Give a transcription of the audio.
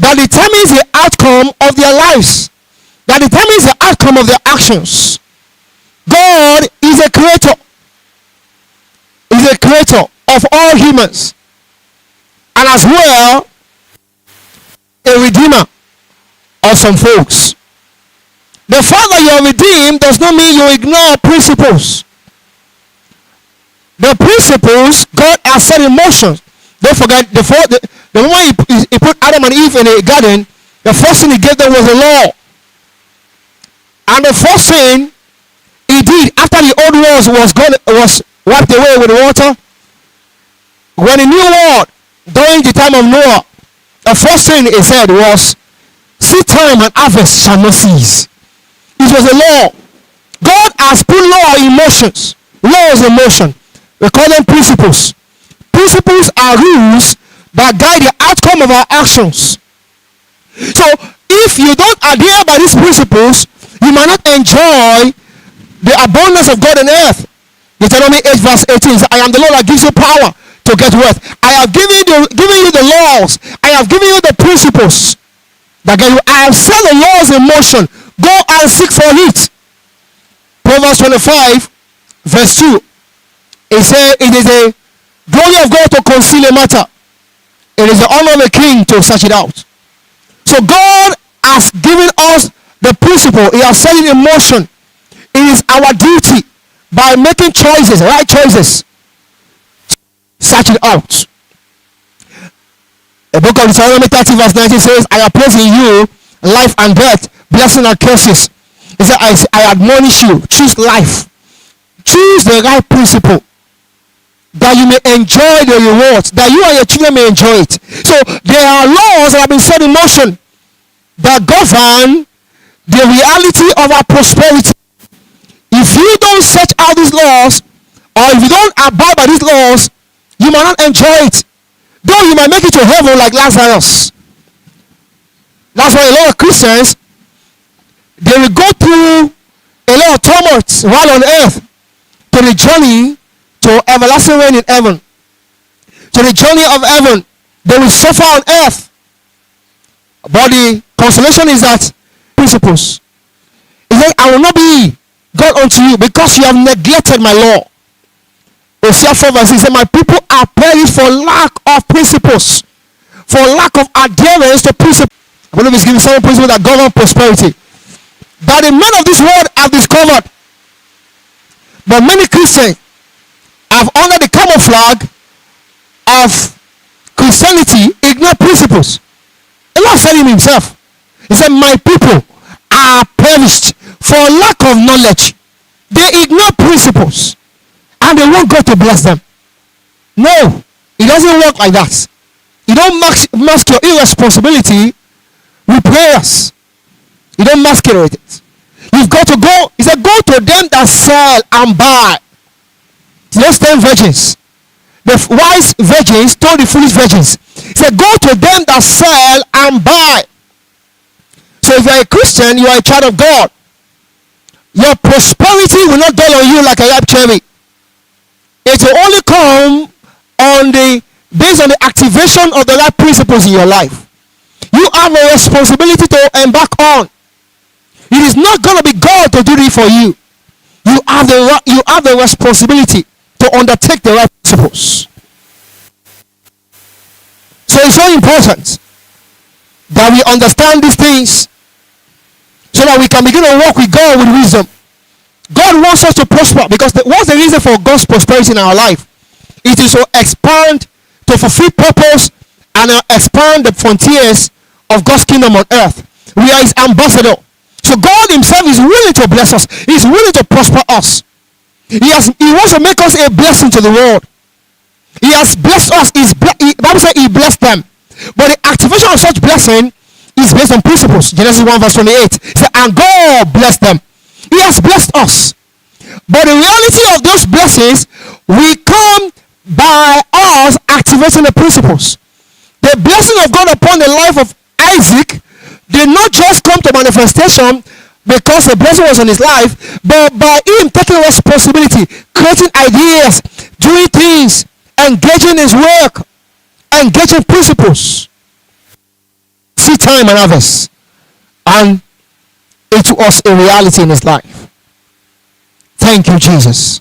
that determines the outcome of their lives, that determines the outcome of their actions. God is a creator. Is a creator of all humans, and as well a redeemer of some folks. The fact that you are redeemed does not mean you ignore principles. The principles God has set in motion. Don't forget, the moment he put Adam and Eve in a garden, the first thing he gave them was a law. And the first thing he did after the old laws was wiped away with water, when the new world, during the time of Noah, the first thing he said was, seed time and harvest shall not cease. It was a law. God has put law in motions. Laws in motion. We call them principles. Principles are rules that guide the outcome of our actions. So if you don't adhere by these principles, you might not enjoy the abundance of God on earth. Deuteronomy 8 verse 18 says, I am the Lord that gives you power to get wealth. I have given you the laws. I have given you the principles that get you. I have set the laws in motion. Go and seek for it. Proverbs 25 verse 2. It says, it is the glory of God to conceal a matter. It is the honor of a king to search it out. So God has given us the principle. He has set it in motion. It is our duty, by making choices, right choices, search it out. The book of Deuteronomy 30 verse 19 says, I have placed in you life and death, blessing and curses. He said, I admonish you, choose life. Choose the right principle, that you may enjoy the rewards, that you and your children may enjoy it. So there are laws that have been set in motion that govern the reality of our prosperity. If you don't search out these laws, or if you don't abide by these laws, you might not enjoy it. Though you might make it to heaven like Lazarus. That's why a lot of Christians, they will go through a lot of tumults while on earth to the journey to everlasting reign in heaven. To the journey of heaven, they will suffer on earth. But the consolation is that principles. He said, I will not be God unto you because you have neglected my law. Hosea 4 verse 6 said, my people are perished for lack of principles, for lack of adherence to principles. I believe he's giving some principles that govern prosperity, that the men of this world have discovered. But many Christians have, under the camouflage of Christianity, ignored principles. The Lord said it himself. He said, my people are perished for lack of knowledge. They ignore principles, and they want God to bless them. No, it doesn't work like that. You don't mask your irresponsibility with prayers. You don't masquerade it. You've got to go. He said, go to them that sell and buy. Those 10 virgins, the wise virgins told the foolish virgins. He said, go to them that sell and buy. So if you're a Christian, you are a child of God. Your prosperity will not dwell on you like a ripe cherry. It will only come based on the activation of the right principles in your life. You have a responsibility to embark on. It is not going to be God to do it for you. You have the responsibility to undertake the right principles. So it's so important that we understand these things so that we can begin to walk with God with wisdom. God wants us to prosper because what's the reason for God's prosperity in our life? It is to expand, to fulfill purpose, and expand the frontiers of God's kingdom on earth. We are his ambassador. So God himself is willing to bless us. He's willing to prosper us. He wants to make us a blessing to the world. He has blessed us. The Bible says he blessed them. But the activation of such blessing is based on principles. Genesis 1 verse 28. It says, and God blessed them. He has blessed us. But the reality of those blessings will come by us activating the principles. The blessing of God upon the life of Isaac did not just come to manifestation because the blessing was on his life, but by him taking responsibility, creating ideas, doing things, engaging his work, engaging principles. See, time and harvest. And it was a reality in his life. Thank you, Jesus.